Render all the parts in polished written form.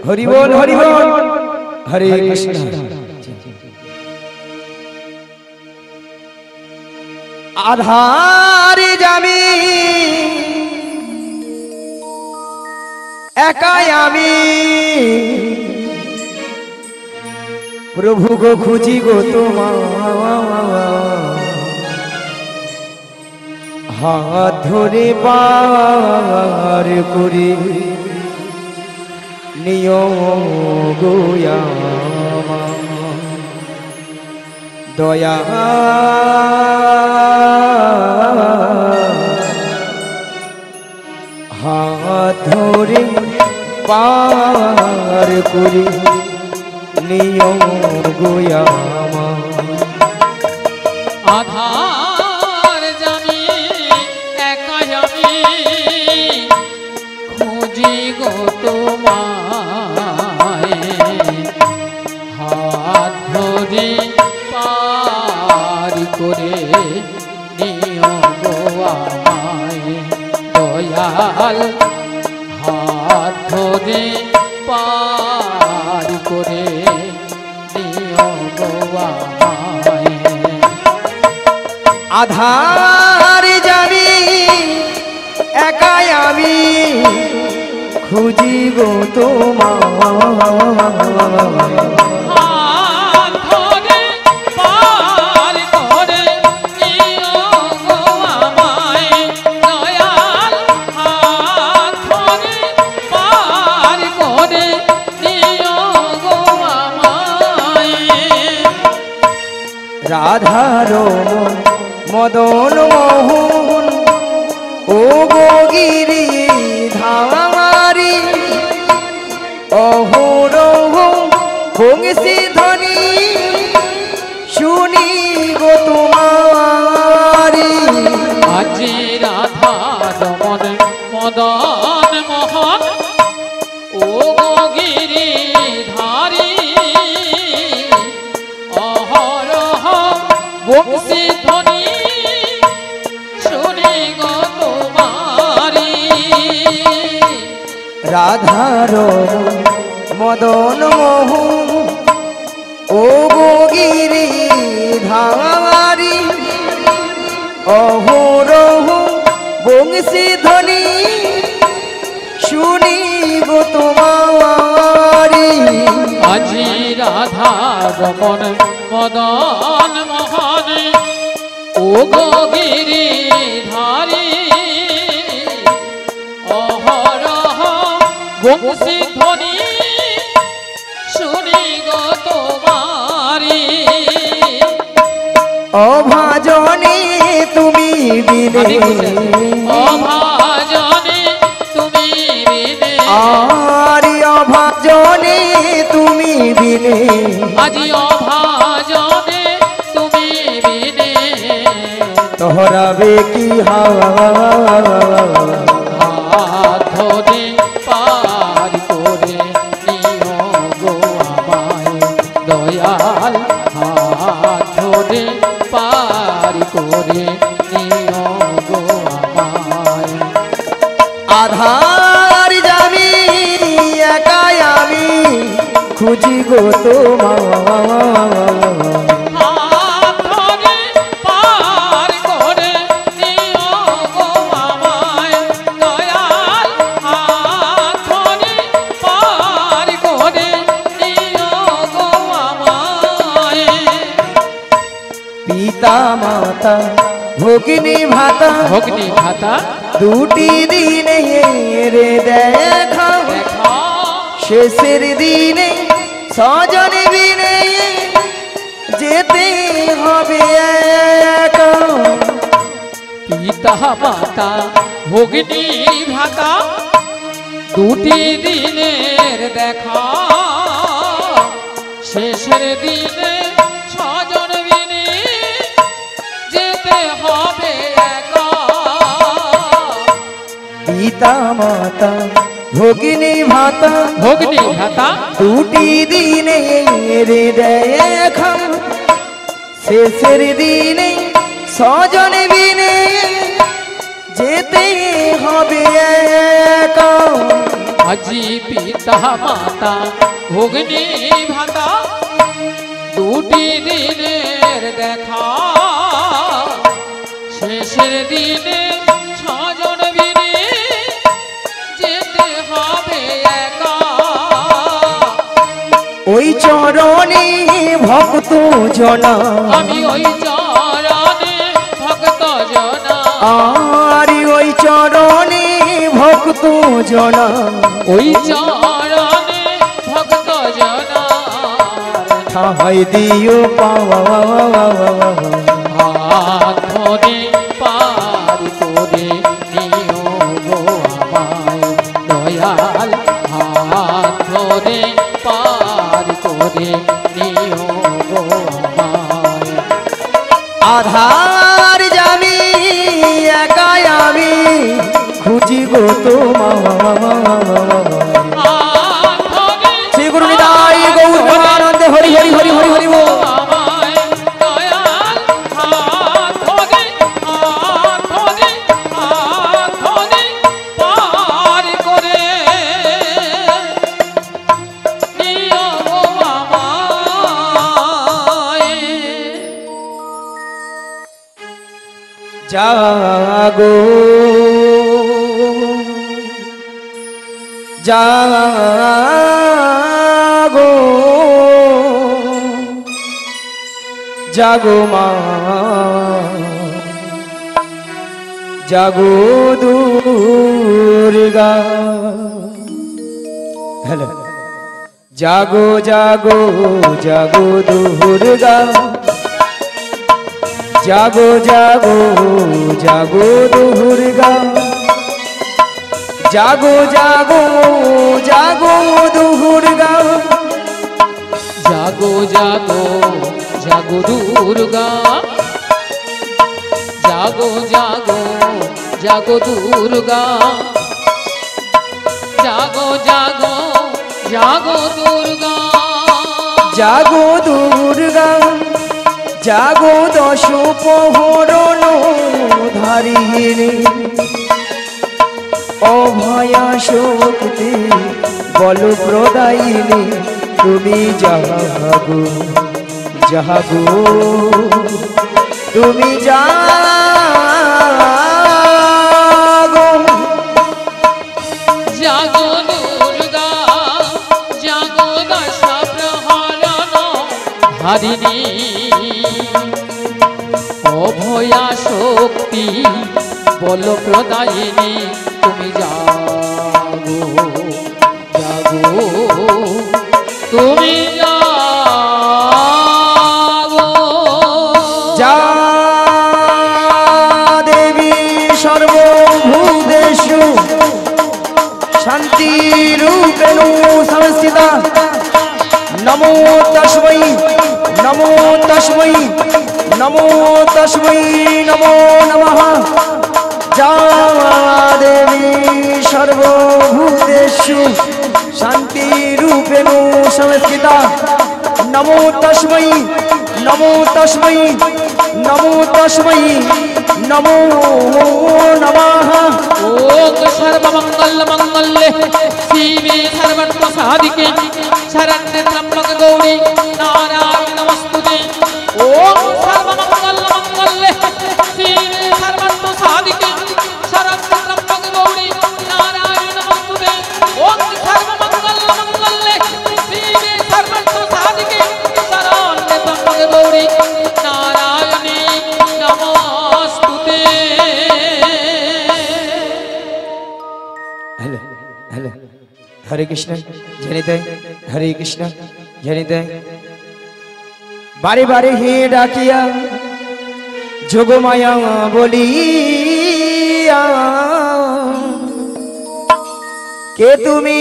হরি বল হরে কৃষ্ণ। আধারে যামি একাই আমি প্রভু গো খুঁজি গো তোমার হাত ধরে পার করে নিয়ম গোয়া দয়া হাত ধরে পার করে নিয়ম গোয়া আধার জানি একাই আমি খুঁজি গো তোমায় হাত ধরে পার করে নিও গো আমায় দয়াল হাত ধরে পার করে নিও গো আমায় আধার যাবি একাই আমি খুঁজি গো তোমার হাত ধরে পার করে নিও গো আমায় দয়াল হাত ধরে পার করে নিও গো আমায় রাধার মদন মোহন ও গিরি ধামারি অহরহ বংশী ধ্বনি শুনি গো তোমারি আজি রাধা রমন মদন মোহন ও গিরি ধারি অহরহ বংশী ধ্বনি শুনি গো তোমারি রাধার মদন মোহন ও গিরি ধামারি অহরহ বংশী ধ্বনি শুনি গো তোমারি আজি রাধা রমন মদন মোহন ও গিরি ধারি অহরহ বংশী ধ্বনি শুনি গো তোমারি অভাজনে তুমি বিনে অভাজনে তুমি বিনে আরি অভাজনে তুমি বিনে আজি অভাজনে তুমি বিনে তোহরাবে কি হাত ধরে পার করে নিও গো আমায় দয়াল হাত ধরে পার করে নিও গো আমায় আধার যাবি একাই আমি খুঁজি গো তোমার হাত ধরে পার করে নিও গো আমায় দয়াল হাত ধরে পার করে নিও গো আমায় পিতা মাতা ভগিনী ভাতা ভগ্নি ভাতা দুটি দিনে রে দেখা দেখা শেষের দিনে স্বজন বিনে যেতে হবে একা পিতা মাতা ভগ্নি ভাতা দুটি দিনের দেখা শেষের দিনে ছজন বিনে যেতে হবে একা পিতা মাতা ভগিনী ভাতা ভগ্নি ভাতা দুটি দিনে রে দেখা শেষের দিনে স্বজন বিনে যেতে হবে একা আজি পিতা মাতা ভগ্নী ভাতা দুটি দিনের দেখা শেষের দিনে ছজন বিনে যেতে হবে একা ওই চরণে ভক্ত জনা আমি ওই চরণে ভক্ত জনা আর ওই চরণে ভক্ত জনা ওই চরণে ভক্ত জনা ঠাই দিও পাওয়া হাত ধরে পার করে নিও গো আমায় দয়াল হাত ধরে পার করে নিও গো আমায় আধার যাবি একাই আমি খুঁজি গো হাত ধরে শ্রী গুরু নিতাই গৌর প্রেমানন্দে হরি হরি হরি হরি হরি বল। আমায় দয়াল হাত ধরে পার করে নিও গো আমায় জাগো জাগো জাগো মা জাগো দুর্গা হ্যালো জাগো জাগো জাগো দুর্গা জাগো জাগো জাগো দুর্গা জাগো জাগো জাগো দুর্গা জাগো জাগো জাগো দুর্গা জাগো জাগো জাগো দুর্গা জাগো জাগো জাগো দুর্গা জাগো দুর্গা জাগো দশ প্রহরণ ধারিণী অভয়া শক্তি বল প্রদায়িনী তুমি জাগো জাগো তুমি জাগো জাগো দুর্গা জাগো দশ প্রহরণ ধারিণী অভয়া শক্তি বল প্রদায়িনী তুমি জাগো জাগো তুমি জাগো যা দেবী সর্বভূতেষু শান্তিরূপেণ সংস্থিতা নমো তস্मै নমো তস্मै নমো তস্मै নমো নমঃ যা দেবী সর্বভূতেষু শান্তিরূপেণ সংস্থিতা নমো তস্मै নমো তস্मै নমো তস্मै নমো নমঃ ওম সর্বমঙ্গল মঙ্গলে শিবে সর্বত্র সাধিকে শরণ্যে ত্র্যম্বকে গৌরী নারায়ণী নমস্তুতে ওম সর্বমঙ্গল মঙ্গলে শিবে সর্বত্র সাধিকে শরণ্যে ত্র্যম্বকে গৌরী নারায়ণী নমস্তুতে ওম সর্বমঙ্গল মঙ্গলে শিবে সর্বত্র সাধিকে শরণ্যে ত্র্যম্বকে গৌরী নারায়ণী নমস্তুতে হ্যালো হ্যালো হরে কৃষ্ণ জনিতে হরে কৃষ্ণ জনিতে বারে বারে হে ডাকিয়া যোগমায়া বলিয়া কে তুমি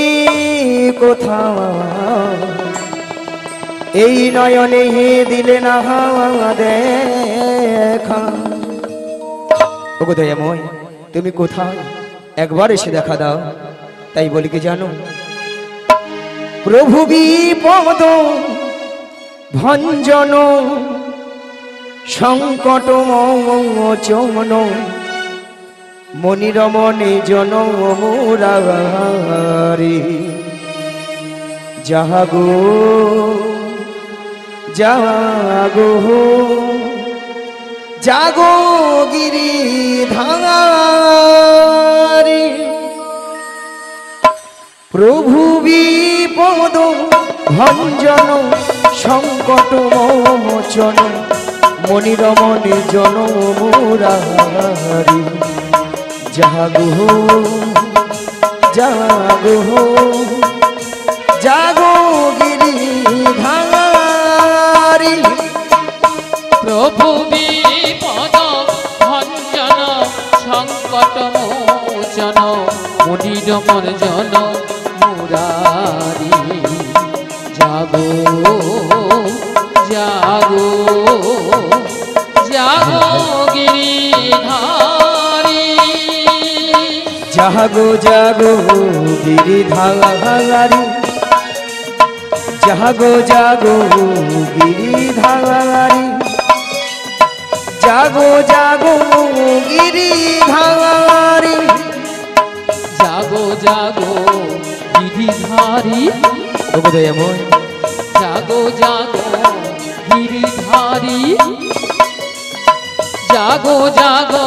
কোথাও এই নয়নে হে দিলে না দেখা ওগো দয়াময় তুমি কোথায় একবার এসে দেখা দাও তাই বলি কি জানো প্রভু বিপদ ভঞ্জন সংকট মোচন মনিরমণে জন মুরারি রে জাগো জাগো জাগো গিরিধারী প্রভু বিপদ ভঞ্জন সংকট মোচন মনিরমণি জন মুরারি জাগো জাগো জাগো গিরিধারী প্রভু বিপদ ভঞ্জন সংকট মোচন মুনির মর্জন মুরারি জাগো জাগো জাগো গিরিধারী জাগো জাগো গিরিধারী জাগো জাগো গিরিধারী জাগো জাগো গিরিধারী জাগো জাগো গিরিধারী দয়াময় জাগো জাগো গিরিধারী জাগো জাগো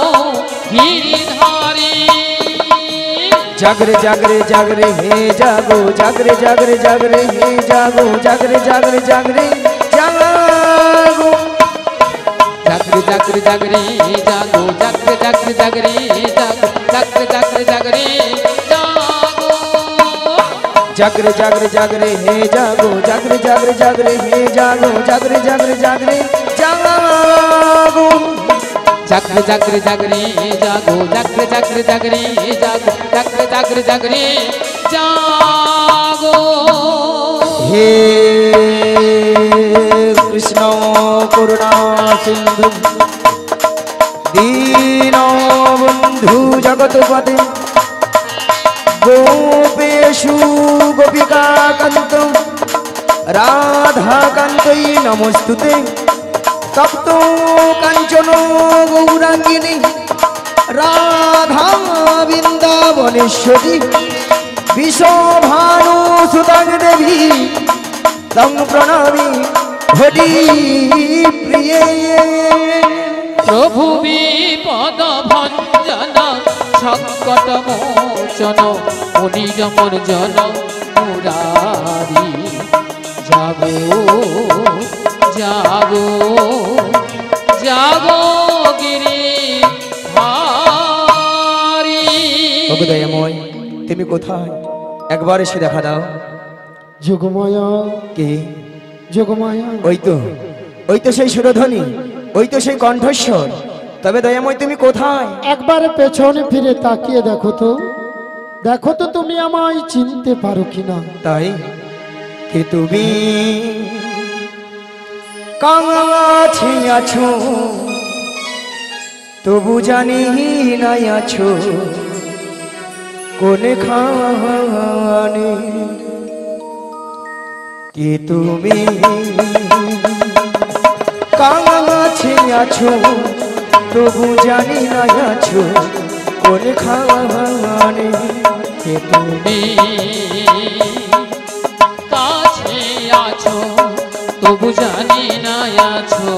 গিরিধারী জাগরে জাগরে জাগরে হে জাগো জাগরে জাগরে জাগরে হে জাগো জাগরে জাগরে জাগরে জাগো জাগরে জাগরে জাগরে জাগো জাগরে জাগরে জাগরে জাগো জাগরে জাগরে জাগরে জাগো জাগরে জাগরে জাগরে হে জাগো জাগরে জাগরে জাগরে হে জাগো জাগরে জাগরে জাগরে জাগো জাগরে জাগরে জাগরে জাগো জাগরে জাগরে জাগরে জাগো জাগরে জাগরে জাগরে জাগো হে কৃষ্ণ করুণা সিন্ধু দীন বন্ধু জগৎপতে গোপেশু গোপিকা কান্ত রাধা কান্তই নমস্তুতে তপ্ত কাঞ্চন গৌরাঙ্গিনী রাধা বৃন্দাবনেশ্বরী বিশ্বভানু সুতাং দেবী তং প্রণামি হরি প্রিয়ে প্রভু বিপদ ভঞ্জন সংকট মোচন মুনির মর্জন মুরারি জাগো জাগো জাগো গিরিধারী দয়াময় তুমি কোথায় একবার এসে দেখা দাও যোগমায়া কে যোগমায়া ওই তো সেই সুরধ্বনি ওই তো সেই কণ্ঠস্বর তবে দয়াময় তুমি কোথায় একবার পেছনে ফিরে তাকিয়ে দেখো তো তুমি আমায় চিনতে পারো কিনা তাই কে তুমি কাছে আছো তবু জানি নাই আছো কোনে খানে কে তুমি কাছে আছো তবু জানি নাই আছো কোনে খানে কে তুমি কাছে আছো তবু জানি না আছো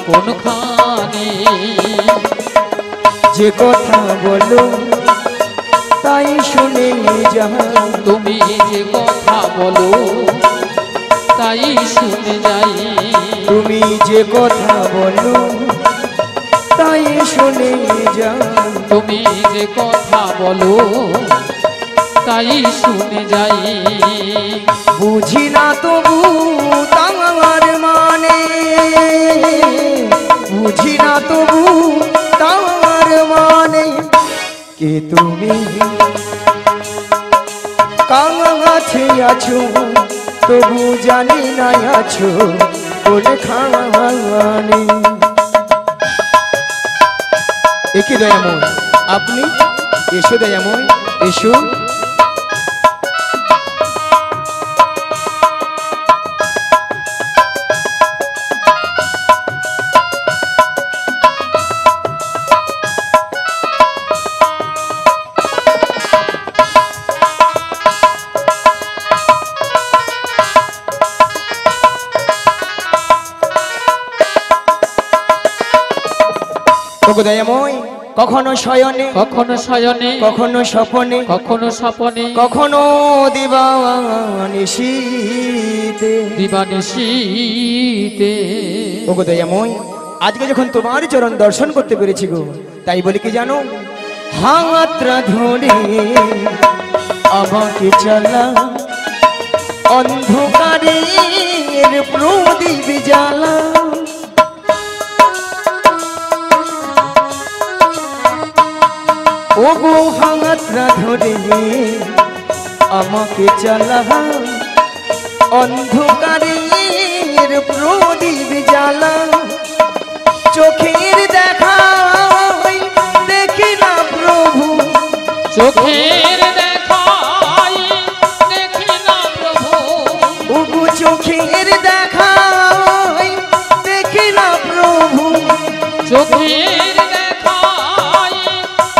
কোনখানে যে কথা বলো তাই শুনে যাও তুমি যে কথা বলো তাই শুনে যাই তুমি যে কথা বলো তাই শুনে যাও তুমি যে কথা বলো তাই শুনে যাই বুঝি না তবু তার মানে বুঝি না তবু তার মানে কে তুমি কাছে আছো তবু জানি না আছো কোনে খানে একে দয়াময় আপনি এসো দয়াময় এসো ওগো দয়াময় কখনো শয়নে কখনো শয়নে কখনো স্বপনে কখনো স্বপনে কখনো দিবানিশীতে দিবানিশীতে ওগো দয়াময় আজকে যখন তোমার চরণ দর্শন করতে পেরেছি গো, তাই বলি কি জানো, হাতরা ধরে আমাকে চালা অন্ধকারের প্রদীপ জ্বালা। ওগো হাতরা ধরে আমাকে চালা অন্ধকারের প্রদীপ জ্বালা। চোখের দেখা দেখি না প্রভু, চোখের দেখাই দেখি না প্রভু, ওগো চোখের দেখা দেখি না প্রভু, চোখের দেখাই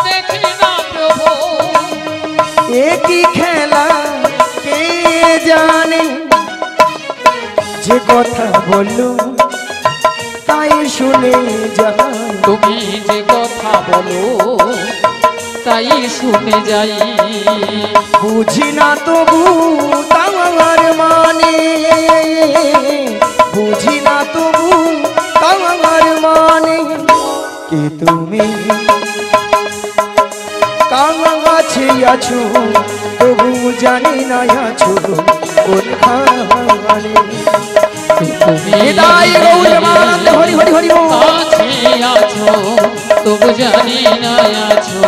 দেখি না প্রভু। একই খেলা কে জানে, যে কথা বললো তাই শুনে যাই। তুমি যে কথা বলো তাই শুনে যাই। বুঝি না তবু তার মানে, বুঝি না তবু তার মানে, কি তুমি কাছে আছো তবু জানি না আছো কোনখানে। তুমি হৃদয় গৌরবানন্দ হরি হরি হরি বল। কাছে আছো তবু জানি না আছো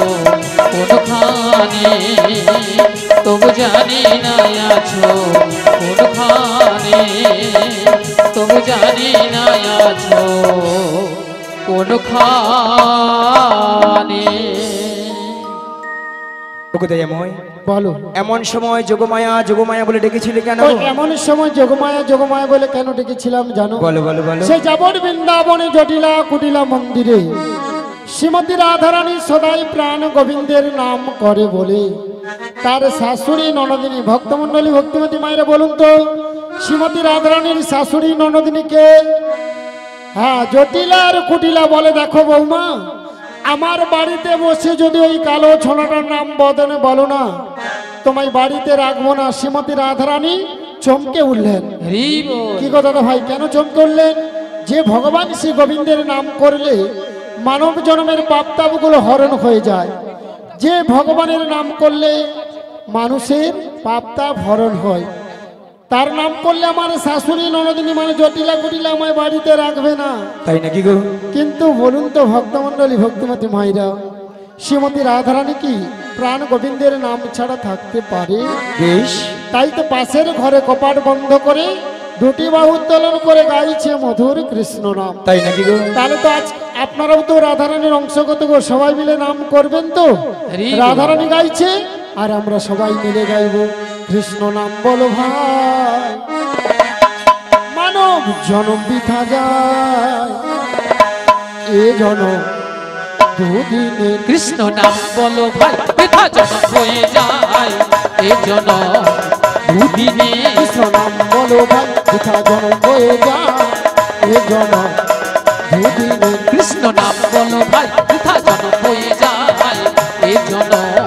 কোনখানে, তবু জানি না আছো কোনখানে, তবু জানি না আছো কোনখানে। দয়াময় বলো এমন সময় যোগমায়া যোগমায়া বলে ডেকেছিলে কেন? ওই এমন সময় যোগমায়া যোগমায়া বলে কেন ডেকেছিলাম জানো? বলো বলো বলো। সে যাবর বৃন্দাবনে জটিলা কুটিলা মন্দিরে শ্রীমতী রাধারানী সদাই প্রাণ গোবিন্দের নাম করে বলে তার শাশুড়ি ননদিনী, ভক্তমণ্ডলী ভক্তিমতী মায়েরা বলুন তো শ্রীমতী রাধারানীর শাশুড়ি ননদিনীকে? হ্যাঁ, জটিলা আর কুটিলা বলে দেখো বৌমা, আমার বাড়িতে বসে যদি ওই কালো ছোনাটার নাম বদনে বলো না, তোমায় বাড়িতে রাখবো না। শ্রীমতী রাধারানী চমকে উঠলেন। কি কথা ভাই, কেন চমকে উঠলেন? যে ভগবান শ্রী গোবিন্দের নাম করলে মানব জন্মের পাপতাপগুলো হরণ হয়ে যায়, যে ভগবানের নাম করলে মানুষের পাপতাপ হরণ হয়, তার নাম করলে আমার শাশুড়ি ননদিনী মানে জটিলা কুটিলা আমায় বাড়িতে রাখবে না। তাই নাকি গো? কিন্তু বলুন তো ভক্তমণ্ডলী ভক্তিমতী মায়েরা, শ্রীমতী রাধারানী কি প্রাণ গোবিন্দের নাম ছাড়া থাকতে পারে? বেশ, তাই তো পাশের ঘরে কপাট বন্ধ করে দুটি বাহু উত্তোলন করে গাইছে মধুর কৃষ্ণ নাম। তাই নাকি গো? তাহলে তো আজ আপনারাও তো রাধারানীর অংশগত গো, সবাই মিলে নাম করবেন তো? রাধারানী গাইছে আর আমরা সবাই মিলে গাইব কৃষ্ণ নাম বলো ভাই, মানব জনম বৃথা যায়, এ জনম দুদিনে। কৃষ্ণ নাম বলো ভাই বৃথা জনম হয়ে যায়, এ জনম দুদিনে। কৃষ্ণ নাম বলো ভাই বৃথা জনম হয়ে যায়, এ জনম দুদিনে। কৃষ্ণ নাম বলো ভাই বৃথা জনম হয়ে যায়, এ জনম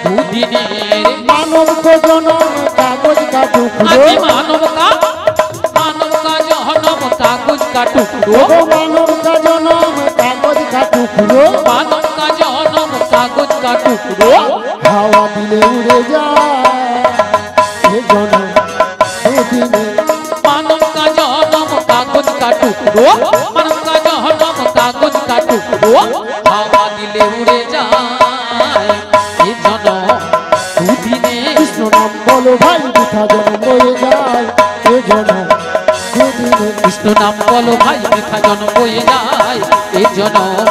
দুদিনের। মানব কো জনম কাগজ কা টুকরো, আগে মানব কা জনম কাগজ কা টুকরো, ও মানব কা জনম কাগজ কা টুকরো, মানব কা জনম কাগজ কা টুকরো। হাওয়া দিলে উড়ে যায়, এ জনম দুদিনে। মানব কা জনম কাগজ কা টুকরো, মানব কা জনম কাগজ কা টুকরো। হাওয়া দিলে উড়ে যায়, এ জনম দুদিনে। কৃষ্ণ নাম বলো ভাই বৃথা জনম হয়ে যায়, এ জনম দুদিনে। কৃষ্ণ নাম বলো ভাই বৃথা জনম হয়ে যায়, এ জনম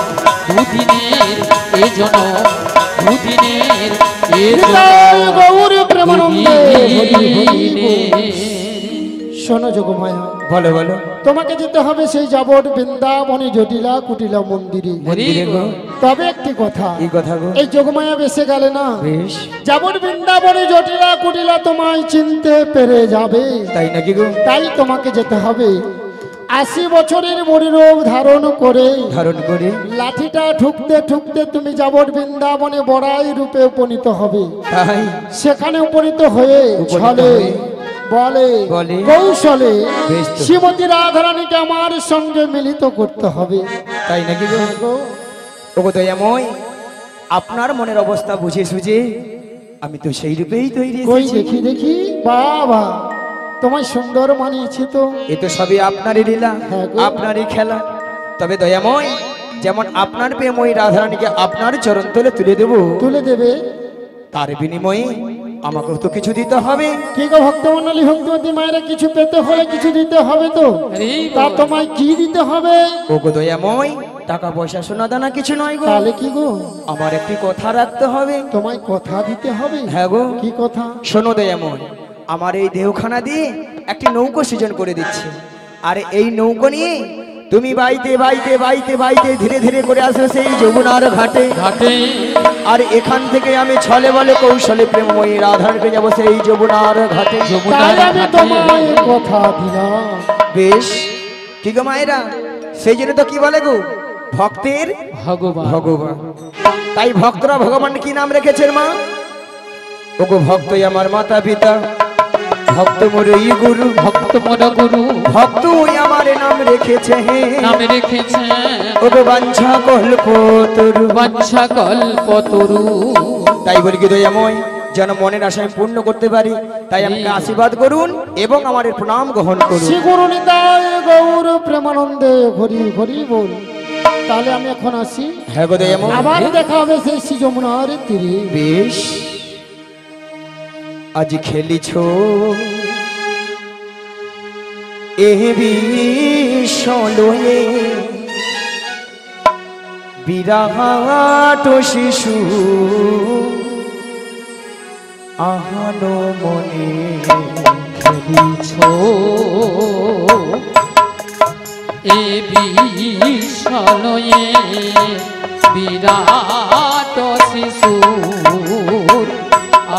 দুদিনের, এ জনম দুদিনের, এ হৃদয় জনম গৌর প্রেমানন্দে হরি হরি বল। দুদিনের। শোনো যোগমায়া, বলো বলো। তোমাকে যেতে হবে সেই যাবট বৃন্দাবনে জটিলা কুটিলা মন্দিরে। মন্দিরে গো? তবে একটি কথা, কি কথা গো? এই যোগমায়া বেসে গেলে না, বেশ, যাবট বৃন্দাবনে জটিলা কুটিলা তোমায় চিনতে পেরে যাবে। তাই নাকি গো? তাই তোমাকে যেতে হবে 80 বছরের বুড়ি রূপ ধারণ করে লাঠিটা ঠুকতে ঠুকতে তুমি যাবত বৃন্দাবনে বড়াই রূপে উপনীত হবে। তাই সেখানে উপনীত হয়ে ছলে বলে কৌশলে শ্রীমতী রাধারানীকে আমার সঙ্গে মিলিত করতে হবে। তাই নাকি গো? ওগো দয়াময়, আপনার মনের অবস্থা বুঝে সুঝে আমি তো সেই রূপেই তৈরি কই এসেছি। দেখি দেখি, বাবা তোমায় সুন্দর মানিয়েছে তো। এ তো সবই আপনারই লীলা, হ্যাঁ গো। আপনারই খেলা। তবে দয়াময়, যেমন আপনার প্রেময় রাধারানীকে আপনার চরণ তলে তুলে দেব, তুলে দেবে, তার বিনিময়ে আমাকেও তো কিছু দিতে হবে। কি গো ভক্তমণ্ডলী, ভক্তিমতী মায়েরা কিছু পেতে হলে কিছু দিতে হবে তো। তা তোমায় কি দিতে হবে? ওগো দয়াময়, টাকা পয়সা সোনা দানা কিছু নয় গো। তাহলে কি গো? আমার একটি কথা রাখতে হবে। তোমায় কথা দিতে হবে? হ্যাঁ গো। কি কথা? শোনো দয়াময়, আমার এই দেহখানা দিয়ে একটি নৌকো সৃজন করে দিচ্ছে। আর এই নৌকো নিয়ে তুমি বাইতে বাইতে বাইতে বাইতে ধীরে ধীরে করে আসবে সেই যমুনার ঘাটে। আর এখান থেকে আমি ছলে বলে কৌশলে প্রেমময়ী রাধারকে যাবো সেই যমুনার ঘাটে। তাই আমি তোমায় কথা দিলাম। বেশ, কি গো মায়েরা, সেই জন্য তো কি বলে গো, ভক্তের ভগবান। ভগবান। তাই ভক্তরা ভগবান কি নাম রেখেছেন মা? ওগো ভক্তই আমার মাতা পিতা, ভক্ত মোর এই গুরু, ভক্ত মোর গুরু, ভক্ত ওই আমার নাম রেখেছে হে। নাম রেখেছে ওগো বাঞ্ছা কল্পতরু, বাঞ্ছা কল্পতরু। তাই বলি কি দয়াময়, যেন মনের আশা আমি পূর্ণ করতে পারি, তাই আমাকে আশীর্বাদ করুন এবং আমার এই প্রণাম গ্রহণ করুন। শ্রী গুরু নিতাই গৌর প্রেমানন্দে হরি হরি বল। তাহলে আমি এখন আসি। হ্যাঁ গো দয়াময়। আবার দেখা হবে সেই শ্রী যমুনার তীরে। বেশ, আজ খেলিছ এ বিষয়ে বিরাট শিশু আহানো মনে খেলিছ এ বিষয়ে বিরাট শিশু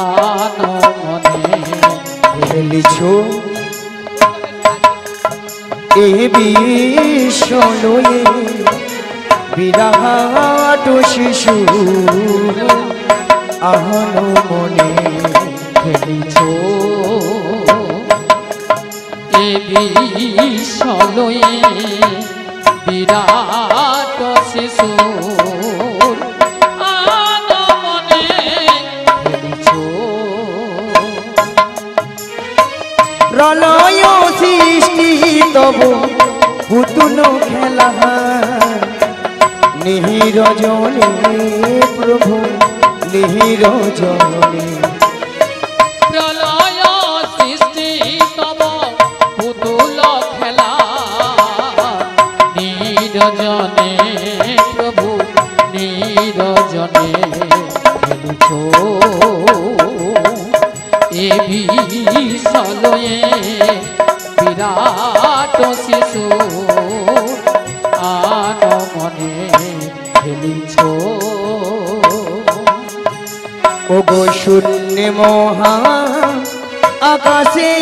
আনমনে। খেলিছ এ বিষয়ে বিরাট শিশু আহানো মনে। খেলিছ এ বিষয়ে বিরাট শিশু আনমনে। খেলিছ প্রলয় সৃষ্টি তব পুতুল খেলা নিরজনে প্রভু নিরজনে। প্রলয় সৃষ্টি তব পুতুল খেলা নিরজনে প্রভু নিরজনে। খেলিছ এ বিষয়ে বিরাট শিশু আনমনে। খেলিছ ওগো শূন্য মহা আকাশে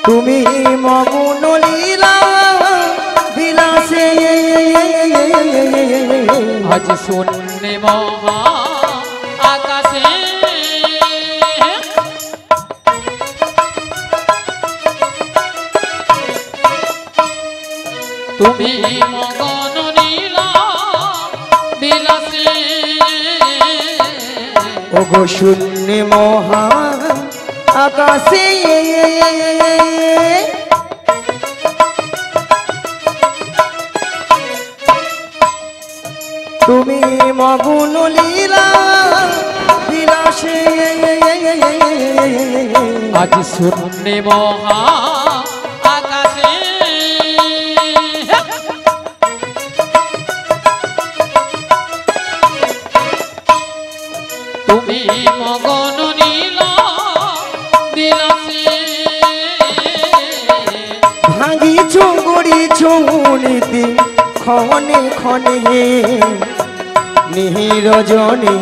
তুমি মগ্ন লীলা বিলাসে। আজ শূন্য মহা আকাশে তুমি মগন নীলা বিলাসে। ওগো শূন্য মহা আকাশে তুমি মগ্ন লীলা বিলাসে। আজ শূন্য মহা আকাশে তুমি মগন নীলা বিলাসে। ভাঙিছ গড়িছ নীতি ক্ষণে ক্ষণে নিরজনে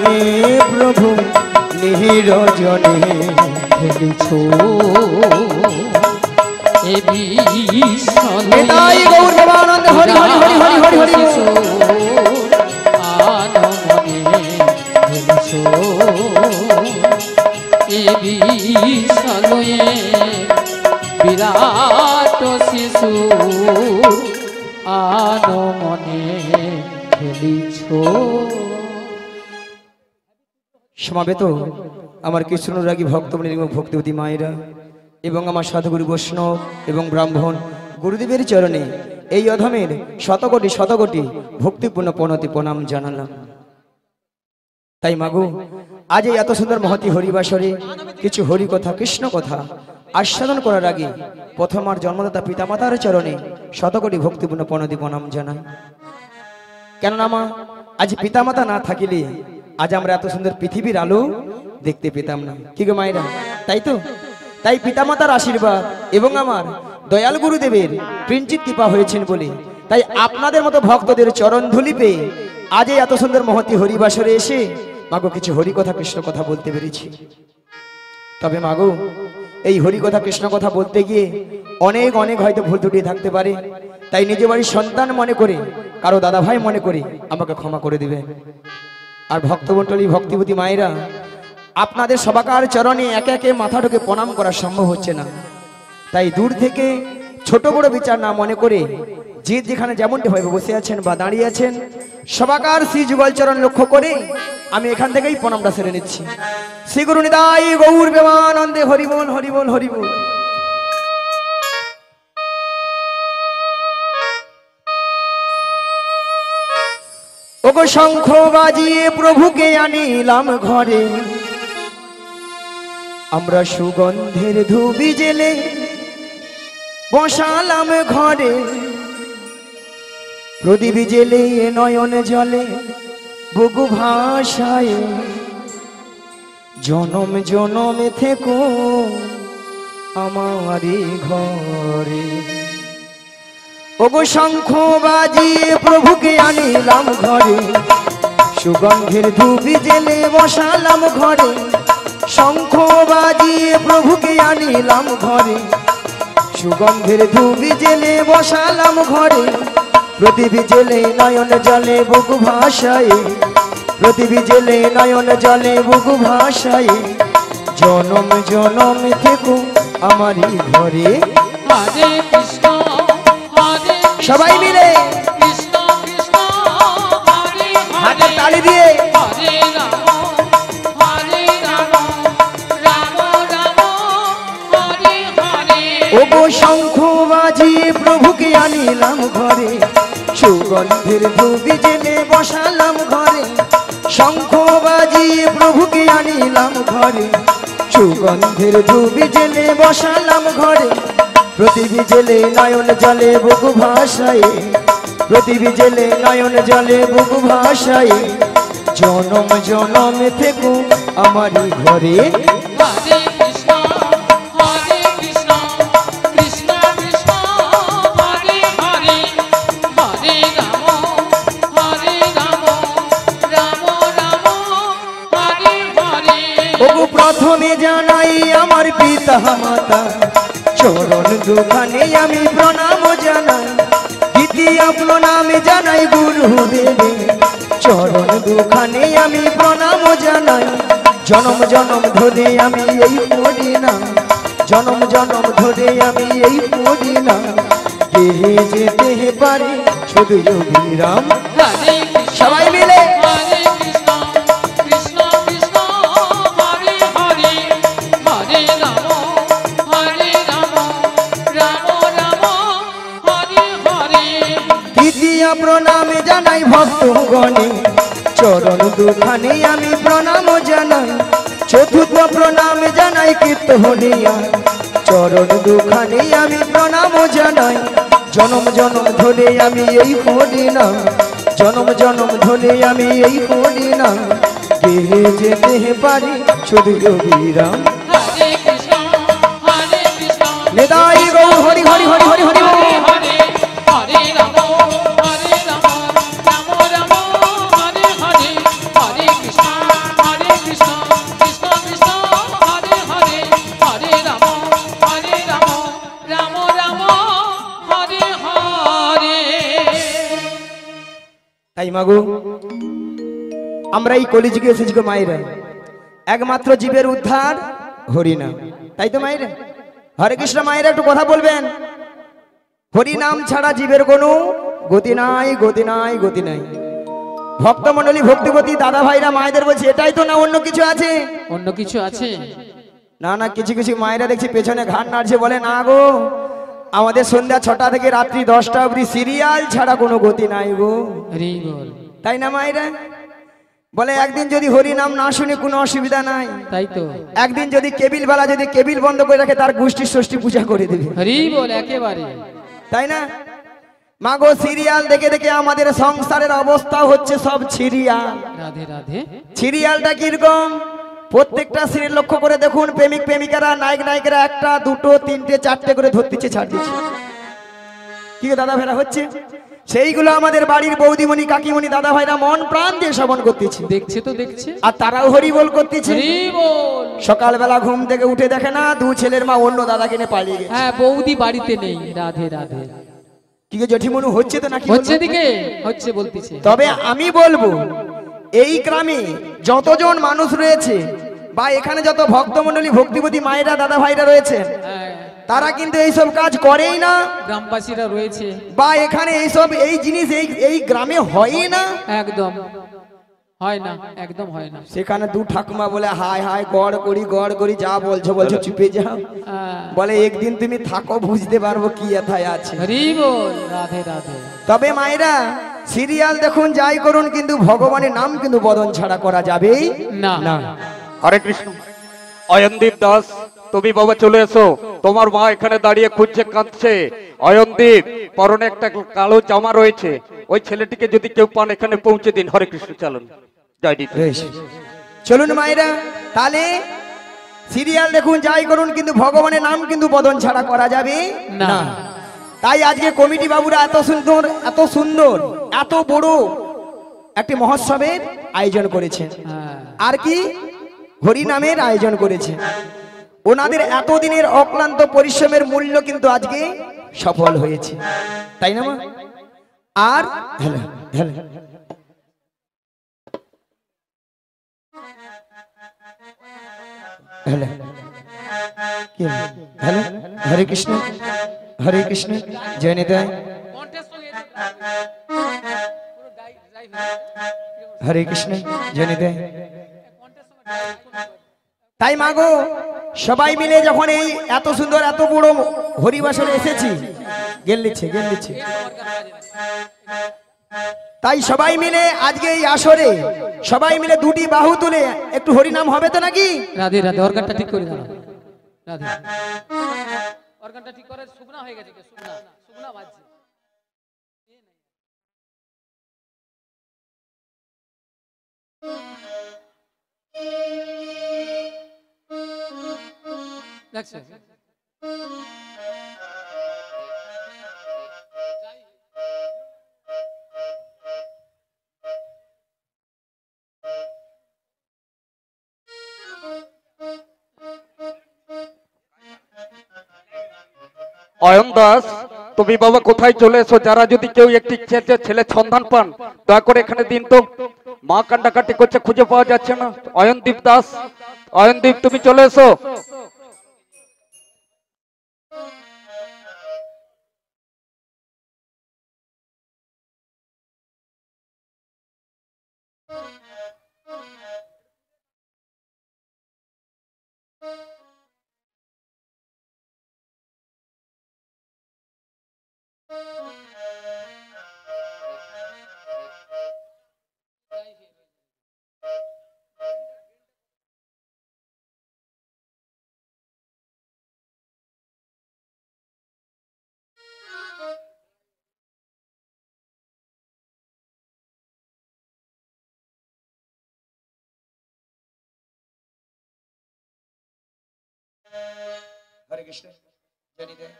প্রভু নিরজনে খেলিছ এ বিশাল নিতাই গৌর দেবানন্দ হরি হরি হরি হরি হরি হরি আনমনে খেলিছ এ বিশালয়ে বিরাট শিশু আনমনে খেলিছ। সমাবেত আমার কৃষ্ণরাগী ভক্তমণি এবং ভক্তিবতী মায়েরা এবং আমার সাধুগুরু বৈষ্ণব এবং ব্রাহ্মণ গুরুদেবের চরণে এই অধমের শতকোটি শতকোটি ভক্তিপূর্ণ প্রণতি প্রণাম জানালাম। তাই মাগো আজ এই এত সুন্দর মহতি হরিবাসরে কিছু হরি কথা কৃষ্ণ কথা আস্বাদন করার আগে প্রথম আর জন্মদাতা পিতামাতার চরণে শতকোটি ভক্তিপূর্ণ প্রণতি প্রণাম জানাই। কেননা মা আজ পিতামাতা না থাকিলে আজ আমরা এত সুন্দর পৃথিবীর আলো দেখতে পেতাম না, কি গো মায়েরা? তাই তো, তাই পিতামাতার আশীর্বাদ এবং আমার দয়াল গুরুদেবের প্রিঞ্চিত কৃপা হয়েছেন বলে তাই আপনাদের মতো ভক্তদের চরণ ধুলি পেয়ে আজ এই এত সুন্দর মহতি হরিবাসরে এসে মাগো কিছু হরি কথা কৃষ্ণ কথা বলতে পেরেছি। তবে মাগো এই হরি কথা কৃষ্ণ কথা বলতে গিয়ে অনেক অনেক হয়তো ভুল ত্রুটি থাকতে পারে, তাই নিজে বাড়ির সন্তান মনে করে কারো দাদা ভাই মনে করে আমাকে ক্ষমা করে দিবে। আর ভক্তমণ্ডলী ভক্তিবতী মায়েরা আপনাদের সবাকার চরণে একে একে মাথা ঢুকে প্রণাম করা সম্ভব হচ্ছে না, তাই দূর থেকে ছোট বড় বিচার না মনে করে যে যেখানে যেমনটি ভাবে বসে আছেন বা দাঁড়িয়ে আছেন সবাকার শ্রী যুগল চরণ লক্ষ্য করে আমি এখান থেকেই প্রণামটা সেরে নিচ্ছি। শ্রী গুরু নিতাই গৌর প্রেমানন্দে হরিবোল হরিবোল হরিবোল। ওগো শঙ্খ বাজিয়ে প্রভুকে আনিলাম ঘরে, আমরা সুগন্ধের ধুবি জেলে বসালাম ঘরে, প্রদীপ জেলে নয়ন জলে বুকু ভাষায়, জনম জনমে থেকো আমারই ঘরে। ওগো শঙ্খ বাজিয়ে প্রভুকে আনিলাম ঘরে, সুগন্ধের ধুবি জেলে বসালাম ঘরে, শঙ্খ বাজিয়ে প্রভুকে আনিলাম ঘরে, সুগন্ধের ধুবি জেলে বসালাম ঘরে, প্রদীপ জেলে নয়ন জলে বুকু ভাষায়, প্রদীপ জেলে নয়ন জলে বুকু ভাষায়, জনম জনম থেকো আমারই ঘরে। হরে কৃষ্ণ হরে সবাই মিলে কৃষ্ণ কৃষ্ণ হরে হাতে হরে তালি দিয়ে হরে রাম রাম রাম হরে হরে। ওগো শঙ্খ বাজিয়ে প্রভুকে আনিলাম ঘরে, সুগন্ধের ধুবি জেলে বসালাম ঘরে, শঙ্খ বাজিয়ে প্রভুকে আনিলাম ঘরে, সুগন্ধের ধুবি জেলে বসালাম ঘরে, প্রদীপ জেলে নয়ন জলে বুকু ভাষায়, প্রদীপ জেলে নয়ন জলে বুকু ভাষায়, জনম জনম থেকো আমারই ঘরে। হরে কৃষ্ণ হরে কৃষ্ণ কৃষ্ণ কৃষ্ণ হরে হরে হরে রাম রাম রাম হরে হরে। ওগো প্রথমে জানাই আমার পিতা মাতা চরণ দুখানে আমি প্রণাম জানাই, দ্বিতীয় প্রণামে জানাই গুরুদেবে চরণ দুখানে আমি প্রণাম জানাই, জনম জনম ধরে আমি এই পড়ি না, জনম জনম ধরে আমি এই পড়ি না, কে যেতে পারে শুধু যোগীরাম। হরে কৃষ্ণ সবাই মিলে হরে কৃষ্ণ কৃষ্ণ কৃষ্ণ হরে হরে হরে রাম রাম রাম হরে হরে। তৃতীয় প্রণামে জানাই ভক্তগণে চরণ দুখানে আমি প্রণাম জানাই, চতুর্থ প্রণামে জানাই কীর্তনিয়া চরণ দুখানে আমি প্রণাম জানাই, জনম জনম ধরে আমি এই পড়ি না, জনম জনম ধরে আমি এই পড়ি না, কে যেতে পারি শুধু যোগীরাম। হরে কৃষ্ণ হরে কৃষ্ণ নিতাই গৌর হরি হরি হরি হরি হরি হরে বল। হরে হরে রাম রাম রাম হরে হরে তাই মাগো আমরা এই কলিযুগে এসেছি গো মায়েরা, একমাত্র জীবের উদ্ধার হরিনাম, তাই তো মায়েরা? হরে কৃষ্ণ মায়েরা একটু কথা বলবেন। হরিনাম ছাড়া জীবের কোনো গতি নাই, গতি নাই, গতি নাই। ভক্তমণ্ডলী, ভক্তিপতি দাদা ভাইরা মায়েদের বলছে এটাই তো না, অন্য কিছু আছে? অন্য কিছু আছে? না না, কিছু কিছু মায়েরা দেখছি পেছনে ঘাট নাড়ছে, বলে না গো আমাদের সন্ধ্যা 6টা থেকে রাত্রি 10টা অবধি সিরিয়াল ছাড়া কোনো গতি নাই গো। হরি বল। তাই না মায়েরা? বলে একদিন যদি হরি নাম না শুনে কোনো অসুবিধা নাই, তাই তো। একদিন যদি কেবিল বেলা যদি কেবিল বন্ধ করে রাখে তার গোষ্ঠী ষষ্ঠী পূজা করে দেবে। হরি বল, একেবারে তাই না? মাগো সিরিয়াল দেখে দেখে আমাদের সংসারের অবস্থা হচ্ছে সব সিরিয়াল। রাধে রাধে। সিরিয়ালটা কিরকম? প্রত্যেকটা সিরিয়াল লক্ষ্য করে দেখুন, প্রেমিক প্রেমিকারা, নায়ক নায়িকারা একটা দুটো তিনটে চারটে করে ধরতেছে, ছাড় দিচ্ছে। কি গো দাদা ভাইরা হচ্ছে? সেইগুলো আমাদের বাড়ির বৌদিমণি, কাকিমণি, দাদা ভাইরা মন প্রাণ দিয়ে শ্রবণ করতেছে, দেখছে তো দেখছে, আর তারাও হরি বল করতেছে। হরি বল। সকালবেলা ঘুম থেকে উঠে দেখে না দু ছেলের মা অন্য দাদা কিনে পালিয়ে গেছে। হ্যাঁ, বৌদি বাড়িতে নেই। রাধে রাধে। কি গো জেঠিমনু হচ্ছে তো নাকি? হচ্ছে দিকে হচ্ছে বলতেছে। তবে আমি বলবো এই গ্রামে যতজন মানুষ রয়েছে বা এখানে যত ভক্তমণ্ডলী, ভক্তিপতি মায়েরা, দাদা ভাইরা রয়েছে, হ্যাঁ, তারা কিন্তু এইসব কাজ করেই না, গ্রামবাসীরা রয়েছে, বা এখানে এইসব এই জিনিস এই গ্রামে হয়ই না। একদম হয় না, একদম হয় না। সেখানে দু ঠাকুমা বলে হাই হাই গড় করি, যা বলছো বলছো চুপে যাও। বলে একদিন তুমি থাকো, বুঝতে পারবো কি এথায় আছে। হরি বল। রাধে রাধে। তবে মায়েরা সিরিয়াল দেখুন যাই করুন, কিন্তু ভগবানের নাম কিন্তু বদন ছাড়া করা যাবেই না। না। হরে কৃষ্ণ। অয়নদীপ দাস, তুমি বাবা চলে এসো, তোমার মা এখানে দাঁড়িয়ে খুঁজছে, কাঁদছে। অয়নদীপ, পরনে একটা কালো জামা রয়েছে, ওই ছেলেটিকে যদি কেউ পান এখানে পৌঁছে দিন। হরে কৃষ্ণ, চলুন জয় দিতে। বেশ, চলুন মায়েরা, তাহলে সিরিয়াল দেখুন যাই করুন, কিন্তু ভগবানের নাম কিন্তু বদন ছাড়া করা যাবে না। না। তাই আজকে কমিটি বাবুরা এত সুন্দর এত বড় একটি মহোৎসবের আয়োজন করেছেন, হ্যাঁ, আর কি হরি নামের আয়োজন করেছে। ওনাদের এতদিনের অক্লান্ত পরিশ্রমের মূল্য কিন্তু আজকে সফল হয়েছে, তাই না মা? আর হ্যালো হ্যালো হ্যালো কি হ্যালো, হরে কৃষ্ণ, হরে কৃষ্ণ, জয় নিতাই, হরে কৃষ্ণ, জয় নিতাই। তাই মাগো সবাই মিলে যখন এই এত সুন্দর এত বড় হরিবাসরে এসেছি, গেল দিচ্ছে, তাই সবাই মিলে আজকে এই আসরে সবাই মিলে দুটি বাহু তুলে একটু হরিনাম হবে তো নাকি? রাধে রাধে। অর্গানটা ঠিক করে দাও। রাধে। অর্গানটা ঠিক করে, শুকনা হয়ে গেছে, শুকনা বাজছে। দেখছে অয়ন দাস, তুমি বাবা কোথায় চলে এসো? যারা যদি কেউ একটি ছেলে সন্ধান পান দয়া করে এখানে দিন তো। মা কান্ডাকাটি করছে, খুঁজে পাওয়া যাচ্ছে না। অয়নদীপ দাস, অয়নদীপ তুমি চলে এসো। হরে কৃষ্ণ, জয় নিতাই,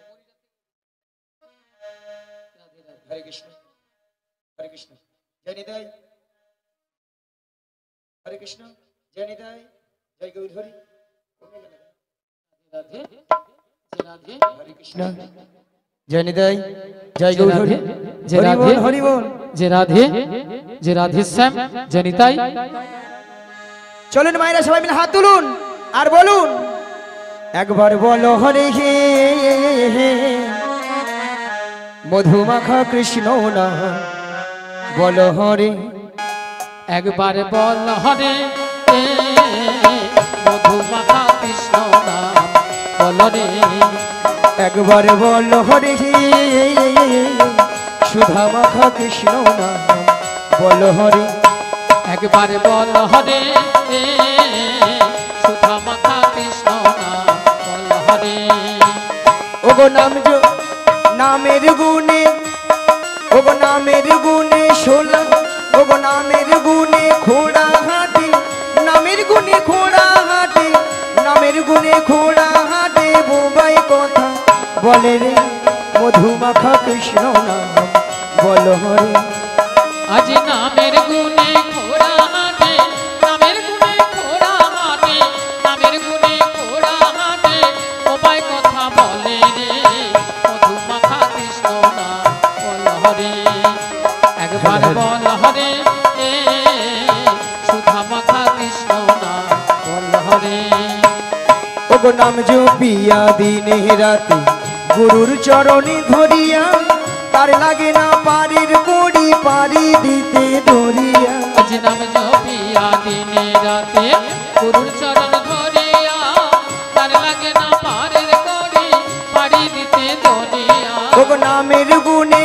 হরে কৃষ্ণ, হরে কৃষ্ণ, জয় নিতাই, হরে কৃষ্ণ, জয় নিতাই, জয় গৌর হরি। রাধে রাধে। হরে কৃষ্ণ, জয় নিতাই, জয় গৌর হরি। হরি বল, হরি বল। যে রাধে শ্যাম জনিতাই। চলুন মায়েরা সবাই মিলে হাত তুলুন আর বলুন, একবার বলো হরে হে মধুমাখা কৃষ্ণ না, বলো হরে, একবার বল হরে মধুমাখা কৃষ্ণ নাম বল রে। একবার বলো হরে হে সুধা মাখা কৃষ্ণ না, বলো হরে, একবার বল হরে সুধা মাখা কৃষ্ণ নাম বল হরে। ওগো নামের গুণে, ওগো নামের গুণে শোলা, ওগো নামের গুণে খোড়া হাটে, নামের গুণে খোড়া হাটে, নামের গুণে খোড়া হাটে, বোবাই কথা বলে রে মধুমাখা কৃষ্ণ নাম, বলো হরে। আজ নামের গুণে ঘোড়া হাটে, নামের গুণে ঘোড়া হাটে, নামের গুণে ঘোড়া হাটে, সবাই কথা বলে রে মধুমাখা কৃষ্ণ নাম বল হরে। একবার বল হরে সুধা মাখা কৃষ্ণ নাম বল হরে। ওগো নাম জপিয়া দিনে রাতে গুরুর চরণে ধরিয়া, তার লাগে না পারের কড়ি পারি দিতে ধরিয়া। আজ নাম জপিয়া দিনে রাতে গুরুর চরণ ধরিয়া, তার লাগে না পারের কড়ি পারি দিতে ধরিয়া। ওগো নামের গুণে,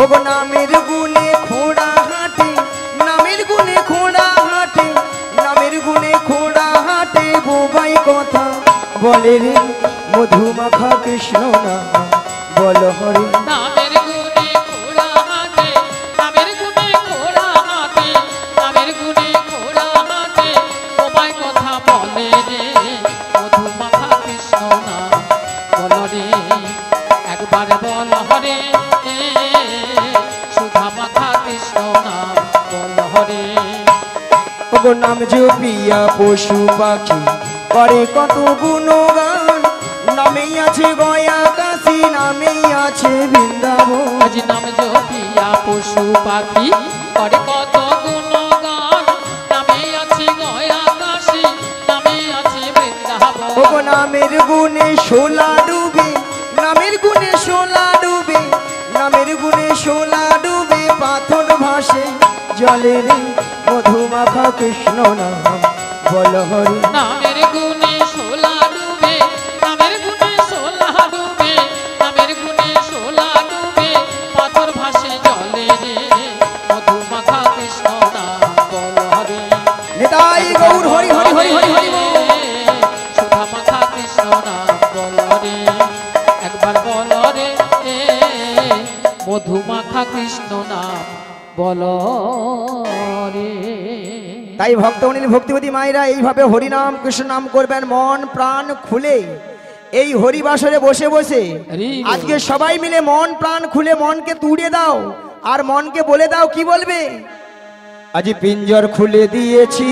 ওগো নামের গুণে খোড়া হাটে, নামের গুণে খোড়া হাটে, নামের গুণে খোড়া হাটে, বোবাই কথা বলে রে মধুমাখা কৃষ্ণ নাম, বলো হরে। নামের গুণে ঘোড়া হাটে, নামের গুণে ঘোড়া হাটে, নামের গুণে ঘোড়া হাটে, সবাই কথা বলে রে মধুমাখা কৃষ্ণ নাম বল রে। একবার বল হরে সুধা মাখা কৃষ্ণ নাম বল হরে। ওগো নাম জপিয়া পশু পাখি করে কত গুণগান, নামেই আছে গয়া কাশী, নামেই আছে বৃন্দাবন। আজ নাম জপিয়া পশু পাখি করে কত গুণগান, নামে আছে গয়া কাশী, নামে আছে বৃন্দাবন। ওগো নামের গুণে শোলা ডুবে, নামের গুণে শোলা ডুবে, নামের গুণে শোলা ডুবে, পাথর ভাসে জলে রে মধুমাখা কৃষ্ণ নাম, বলো হরে। নামের গুণে শোলা ডুবে, নামের গুণে শোলা ডুবে, নামের গুণে শোলা ডুবে, পাথর ভাসে জলে রে মধুমাখা কৃষ্ণ নাম বল হরে। নিতাই গৌর হরি হরি হরি হরি হরি বল। সুধা মাখা কৃষ্ণ নাম বল হরে। একবার বল রে মধুমাখা কৃষ্ণ নাম বল রে। তাই ভক্তমণি ভক্তিবতী মায়েরা এইভাবে হরিনাম কৃষ্ণ নাম করবেন মন প্রাণ খুলে। এই হরিবাসরে বসে বসে আজকে সবাই মিলে মন প্রাণ খুলে মনকে তুড়ে দাও, আর মনকে বলে দাও কি বলবে। আজ পিঞ্জর খুলে দিয়েছি,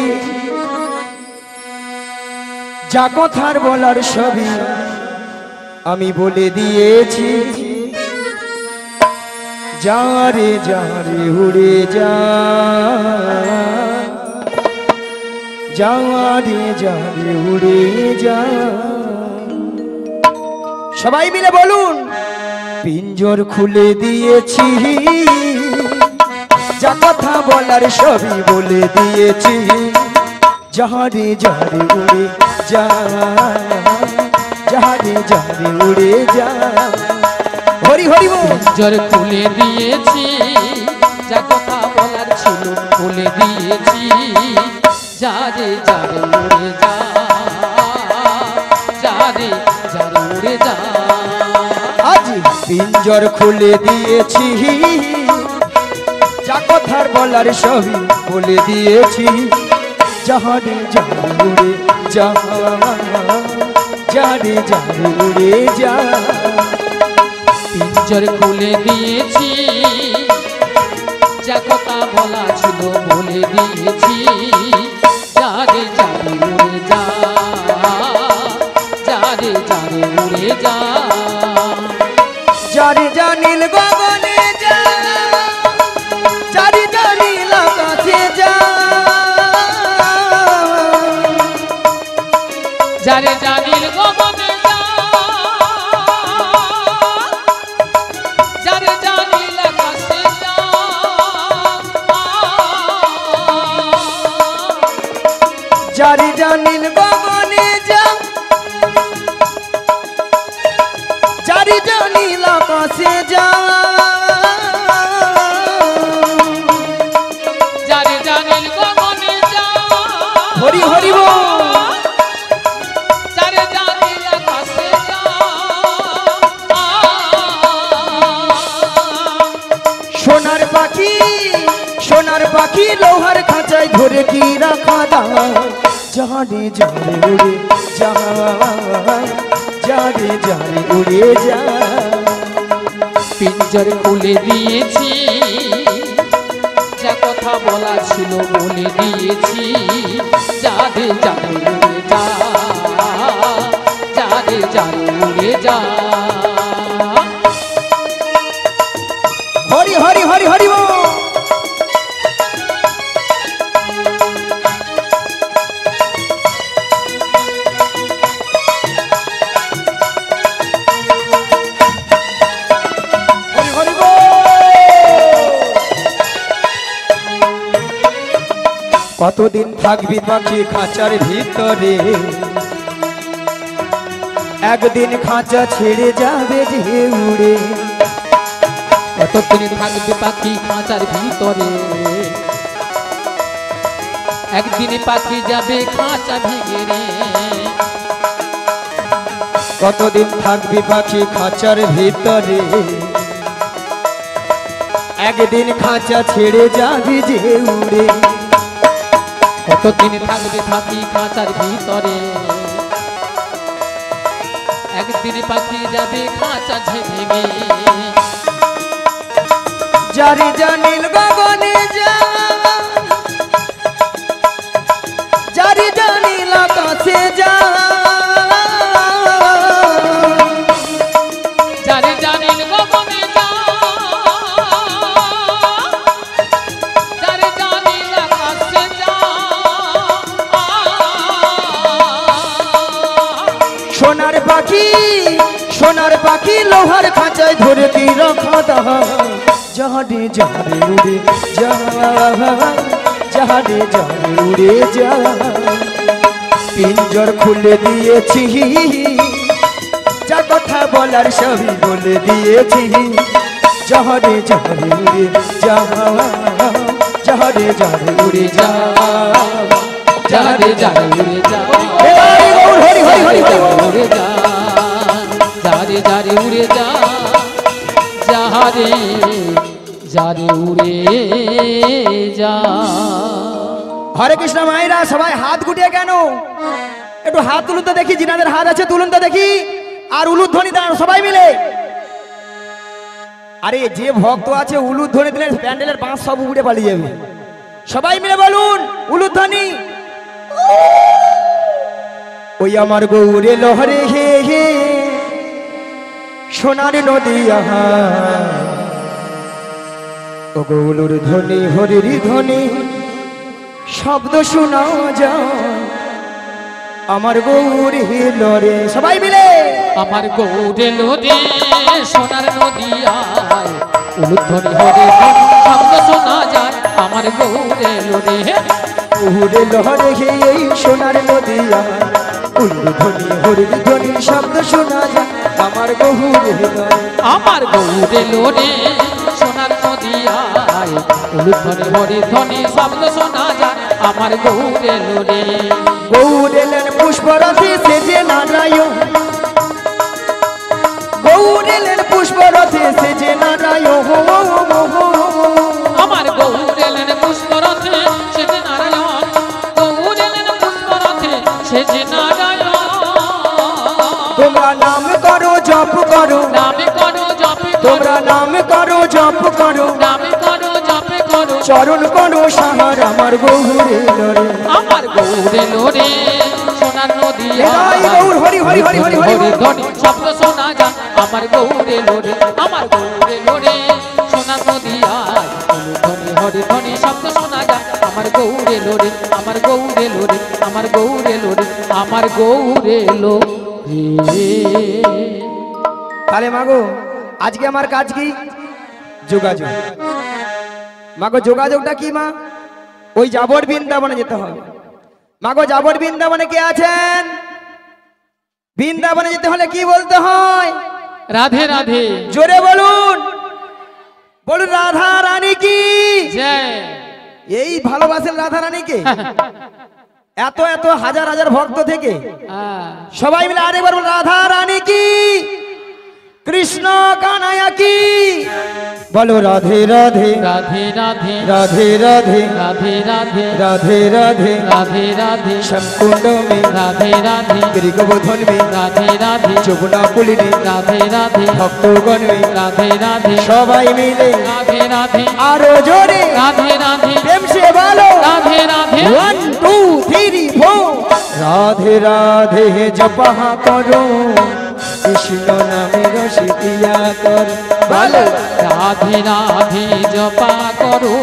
যা কথার বলার সবই আমি বলে দিয়েছি। যা রে উড়ে যা, যা রে উড়ে যা। সবাই মিলে বলুন, পিঞ্জর খুলে দিয়েছি, যা কথা বলার সবই বলে দিয়েছি। যা রে উড়ে যা, যা রে উড়ে যা। হরি হরি বল। পিঞ্জর খুলে দিয়েছি, যা কথা বলার ছিল বলে দিয়েছি। যা রে উড়ে যা, যা রে উড়ে যা। আজ পিঞ্জর খুলে দিয়েছি, যা কথার বলার সবই বলে দিয়েছি। যা রে উড়ে যা, যা রে উড়ে যা। পিঞ্জর খুলে দিয়েছি, যা কথা বলা ছিল বলে দিয়েছি। যা রে উড়ে যা, যা রে উড়ে যা। যা রে নীল গগনে যা, নীল গগনে যা জারি যা নীল আকাশে যা যারে জানিল গগনে যা হরি হরি বল। যারে জানিল আকাশে যা সোনার পাখি লোহার খাঁচায় ধরে কি রাখা দায় জানে জানে উড়ে জানে জানে উড়ে যা পিঞ্জর খুলে দিয়েছি যা কথা বলা ছিল বলে দিয়েছি যারে যারে উড়ে যা যারে যারে উড়ে যা হরি হরি হরি হরি বল। হরি হরি বল। কতদিন থাকবি পাখি খাঁচার ভিতরে একদিন খাঁচা ছেড়ে যাবে যে উড়ে কতদিন থাকবে পাখি খাঁচার ভিতরে একদিনে পাখি যাবে খাঁচা ভেঙে রে কতদিন থাকবি পাখি খাঁচার ভিতরে একদিন খাঁচা ছেড়ে যাবি যে উড়ে কতদিন থাকবে পাখি খাঁচার ভিতরে একদিনে পাখি যাবে খাঁচা ভেঙে জারি জানিল গগনে যা জারি জানিল আকাশে যা যারে জানিল গগনে যা যারে জানিল আকাশে যা সোনার পাখি লোহার খাঁচায় ধরে কি রাখা দায় জানে জানে উড়ে জানে জানে উড়ে যা পিঞ্জর খুলে দিয়েছি যা কথা বলার সবই বলে দিয়েছি জানে জানে উড়ে জানে জানে উড়ে যা যারে যারে উড়ে যা হরি হরি হরি হরি উড়ে যা যারে যারে উড়ে যা যারে যারে উড়ে যা হরে কৃষ্ণ মায়েরা সবাই হাত গুটিয়ে কেন একটু হাত তুলুন তো দেখি যিনাদের হাত আছে তুলুন তো দেখি আর উলুধ্বনি দাঁড়ান সবাই মিলে আরে যে ভক্ত আছে উলুধ্বনি দিলে প্যান্ডেলের বাঁশ সব উড়ে পালিয়ে যাবে সবাই মিলে বলুন উলুধ্বনি ওই আমার গৌরে লহরে হে হে সোনার নদী আহা ও গৌলুর ধ্বনি হরির ধ্বনি শব্দ শোনা যায় আমার গৌরে লরে সবাই মিলে আমার গৌরে লোরে সোনার নদী আয় উলুধ্বনি হরে শব্দ শোনা যায় আমার গৌরে লোরে গৌরে লহরে হে এই সোনার নদী আহা উলুধ্বনি হরির ধ্বনি শব্দ শোনা যায় আমার গৌরে লরে আমার গৌরে লোরে সোনার নদী আয় উলুধ্বনি হরে ধ্বনি শব্দ শোনা যায় আমার গৌরে লোরে গৌরেলেন পুষ্পরথে সেজে নারায়ণ গৌরেলেন পুষ্পরথে সেজে নারায়ণ আমার গৌরেলেন পুষ্পরথে সেজে নারায়ণ গৌরেলেন পুষ্পরথে সেজে নারায়ণ তোমরা নাম করো জপ করো নামে করো জপে তোমরা নাম করো জপ করো নামে করো জপে করো চরণ করো সাহার আমার গৌরে লরে আমার গৌরে লোরে সোনার নদী জয় গৌর হরি হরি হরি হরি হরি হরি ধ্বনি শব্দ শোনা যায় আমার গৌরে লোরে আমার গৌরে লোরে সোনার নদী আয় ধ্বনি হরি ধ্বনি শব্দ শোনা যায় আমার গৌরে লোরে আমার গৌরে লোরে আমার গৌরে লোরে আমার গৌরে লোরে তাহলে মাগো আজকে আমার কাজ কি যোগাযোগ মাগো যোগাযোগটা কি মা ওই যাবর বৃন্দাবনে যেতে হবে মাগো যাবর বৃন্দাবনে কে আছেন? বৃন্দাবনে যেতে হলে কি বলতে হয়? রাধে রাধে জোরে বলুন, বলুন রাধা রানী কি জয়। এই ভালোবাসেন রাধা রানীকে? এত এত হাজার হাজার ভক্ত থেকে সবাই মিলে আরেকবার বলুন রাধা রানী কি, কৃষ্ণ কানায়া কি, বলো রাধে রাধে রাধে রাধে রাধে রাধে রাধে রাধে রাধে রাধে রাধে রাধে শ্যামকুণ্ড মে রাধে রাধে গিরিগোবর্ধন মে রাধে রাধে যমুনা কুলিনে রাধে রাধে ভক্তগণ মে রাধে রাধে সবাই মিলে রাধে রাধে আরো জোরে রাধে রাধে প্রেম সে বলো রাধে রাধে 1 2 3 4 রাধে রাধে জপা করো কৃষ্ণ নামে রসিয়া কর, বলো রাধে রাধে জপা করো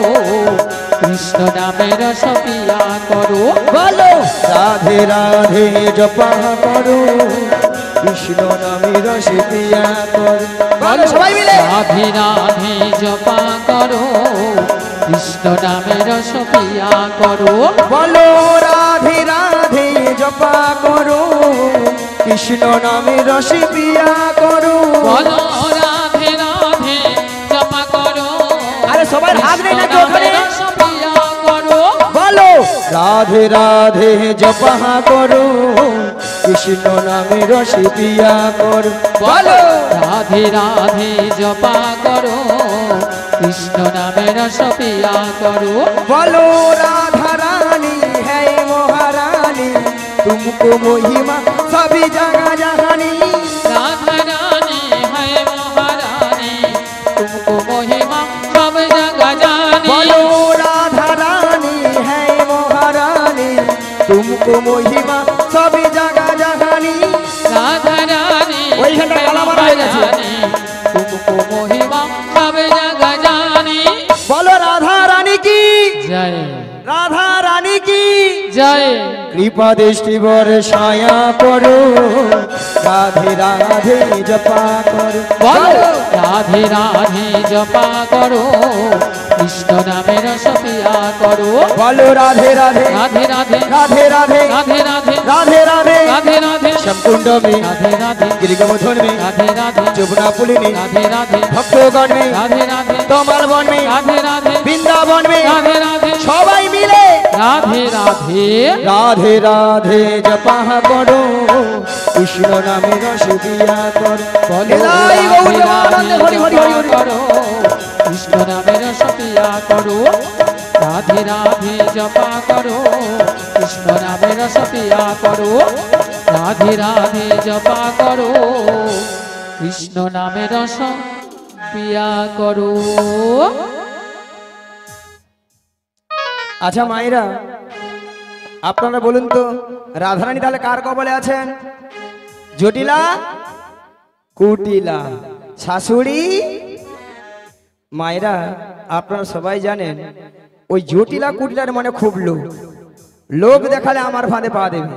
কৃষ্ণ নামের সপিয়া করো, বলো রাধে রাধে জপা করো কৃষ্ণ নামে রসিয়া কর, বলো সবাই মিলে রাধে রাধে জপা করো কৃষ্ণ নামের সপিয়া করো, বলো রাধে রাধে জপা করো কৃষ্ণ নামে রসিয়া করো, বলো রাধে রাধে জপা করো আরে সবার হাত নেই নাকি ওখানে? সপিয়া করো, বলো রাধে রাধে জপা করো কৃষ্ণ নামে রসিয়া কর, বলো রাধে রাধে জপা করো কৃষ্ণ নামের সপিয়া করো, বলো রাধা রানী है महारानी तुमको महिमा सभी जगह जहानी, राधा रानी है महारानी तुमको महिमा सब जगह जानी, बोलो राधा रानी है महारानी तुमको महिमा सभी जगह जहानी, राधा रानी वही घंटा है काला मारा है जैसे। महारानी तुमको महिमा सब जगह जानी, बोलो राधा रानी की जय राधा रानी की जय। कृपा दृष्टि बरसाया करो राधे राधे जपा करो, बोलो राधे राधे जपा करो कृष्ण नामेर सपिया करो, बोलो राधे राधे राधे राधे राधे राधे राधे राधे राधे राधे राधे राधे श्यामकुंड में राधे राधे गिरिगोवर्धन में राधे राधे যমুনা পুলিনে राधे राधे ভক্তগণ মে राधे राधे তোমার বন মে राधे राधे বৃন্দাবন মে राधे राधे সবাই মিলে राधे राधे রাধে রাধে জপা করো কৃষ্ণ নামে রসিয়া কর, बोलो নিতাই গৌর প্রেমানন্দে হরি হরি হরি হরি। करो कृष्ण नामेर सपिया करो, राधे राधे जपा करो कृष्ण नामेर सपिया करो, राधे राधे जपा करो कृष्ण नामेर सपिया करो। আচ্ছা মায়েরা আপনারা বলুন তো রাধারানী তাহলে কার কবলে আছেন? জটিলা কুটিলা শাশুড়ি। মায়েরা আপনারা সবাই জানেন ওই জটিলা কুটিলার মানে খুব লোভ দেখালে আমার ফাঁদে পা দেবে,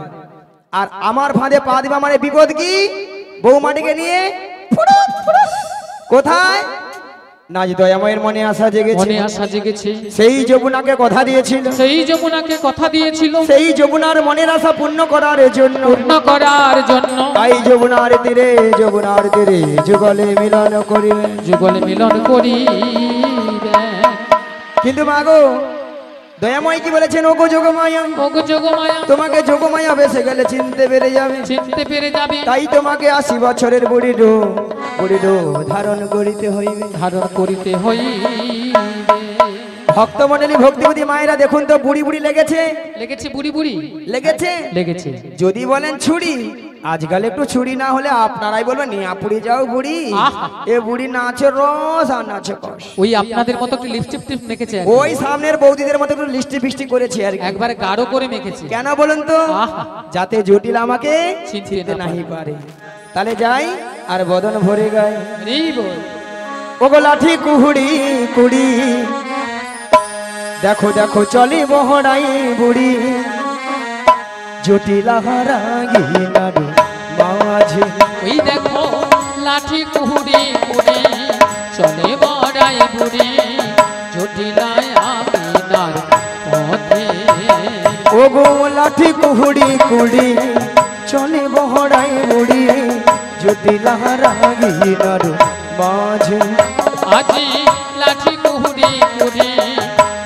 আর আমার ফাঁদে পা দেবে মানে বিপদ কি? বৌমাটিকে নিয়ে ফুরুত ফুরুত। কোথায়? না যে দয়াময়ের মনে আশা জেগেছে, মনে আশা জেগেছে, সেই যমুনাকে কথা দিয়েছিল, সেই যমুনাকে কথা দিয়েছিল সেই যমুনার মনের আশা পূর্ণ করার জন্য, পূর্ণ করার জন্য তাই যমুনার তীরে যুগলে মিলন করিবে, যুগলে মিলন করিবে। কিন্তু মাগো দয়াময় কি বলেছেন? ওগো যোগমায়া, ওগো যোগমায়া তোমাকে যোগমায়া বেসে গেলে চিনতে পেরে যাবে, চিনতে পেরে যাবে, তাই তোমাকে 80 বছরের বুড়ি ডো ধারণ করিতে হইবে, ধারণ করিতে হইবে। ভক্তমণ্ডলী ভক্তিবতী মায়েরা দেখুন তো বুড়ি বুড়ি লেগেছে, লেগেছে বুড়ি বুড়ি লেগেছে লেগেছে। যদি বলেন ছুরি, আজকাল একটু ছুরি না হলে আপনারাই বলবেন নিয়া পুড়ি যাও বুড়ি, আহা। এ বুড়ি নাচে রস আর নাচে কষ। ওই আপনাদের মতো একটু লিপস্টিক টিপ মেখেছে, ওই সামনের বৌদিদের মতো একটু লিস্টি ফিস্টি করেছি আর কি। একবারে গাঢ় করে মেখেছে। কেন বলুন তো? আহা। যাতে জটিল আমাকে চিনতে চিনতে না নাহি পারে। তাহলে যাই আর বদন ভরে গায়, এই বল ওগো লাঠি কুহুড়ি কুড়ি, দেখো দেখো চলি বহড়াই বুড়ি, জটিলা হারাগিনার মাঝে, ওই দেখো লাঠি কুহুড়ি কুড়ি, চলে বড়াই বুড়ি, জটিলায় আমিনার পথে। ও গো লাঠি কুহুড়ি কুড়ি চলে বহড়াই মুড়ি জটিলা রাগিনার মাঝে আজি লাঠি কুহুড়ি কুড়ি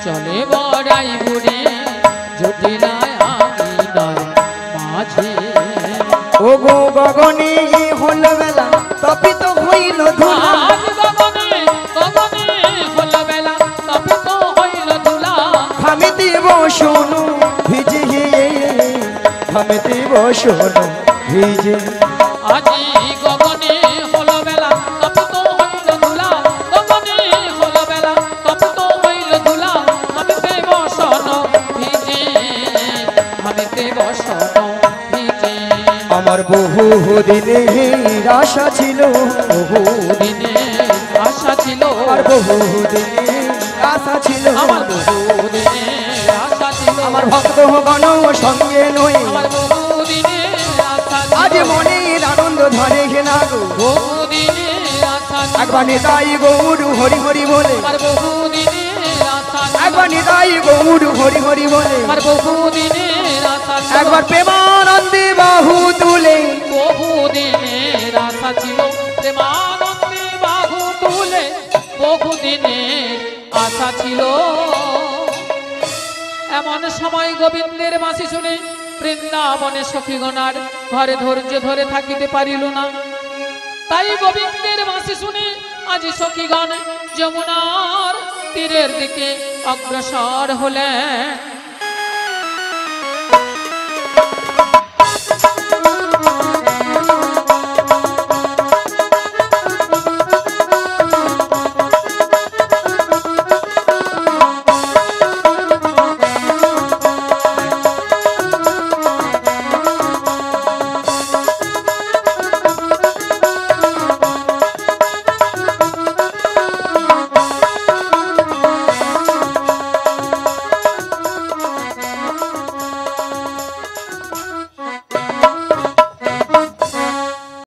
চলে বড়াই বুড়ি জটিলায় আমিনার মাঝে। ও গো গগনে হল বেলা তপিত হইল ধুলা আজ গগনে গগনে হল বেলা তবে তো হইল ধুলা। আমি দিব শোনো ভিজে আমি দিব শোনো ভিজে আজি গগনে হল বেলা তবে তো হইল ধুলা। গগনে হল বেলা তবে তো হইল ধুলা। আমিতে বসন ভিজে আমিতে বসন ভিজে। আমার বহু দিনের আশা ছিল বহু দিনে আশা ছিল আর বহু দিনের আশা ছিল আমার বহুদিনে আশা ছিল আমার ভক্ত গণ সঙ্গে নই আমার বহুদিনে আশা আজ ছিল মনের আনন্দ ধরে ঘেনা গো বহুদিনে আশা ছিল একবার নিতাই গৌর হরি হরি বলে আমার বহুদিনে আশা ছিল একবার নিতাই গৌর হরি হরি বলে আমার বহুদিনে আশা ছিল একবার প্রেমানন্দে বাহু তুলে বহুদিনের আশা ছিল প্রেমানন্দে বাহু তুলে বহুদিনের আশা ছিল। এমন সময় গোবিন্দের বাঁশি শুনে বৃন্দাবনে সখীগণার ঘরে ধৈর্য ধরে থাকিতে পারিল না। তাই গোবিন্দের বাঁশি শুনে আজ সখীগণ যমুনার তীরের দিকে অগ্রসর হলেন।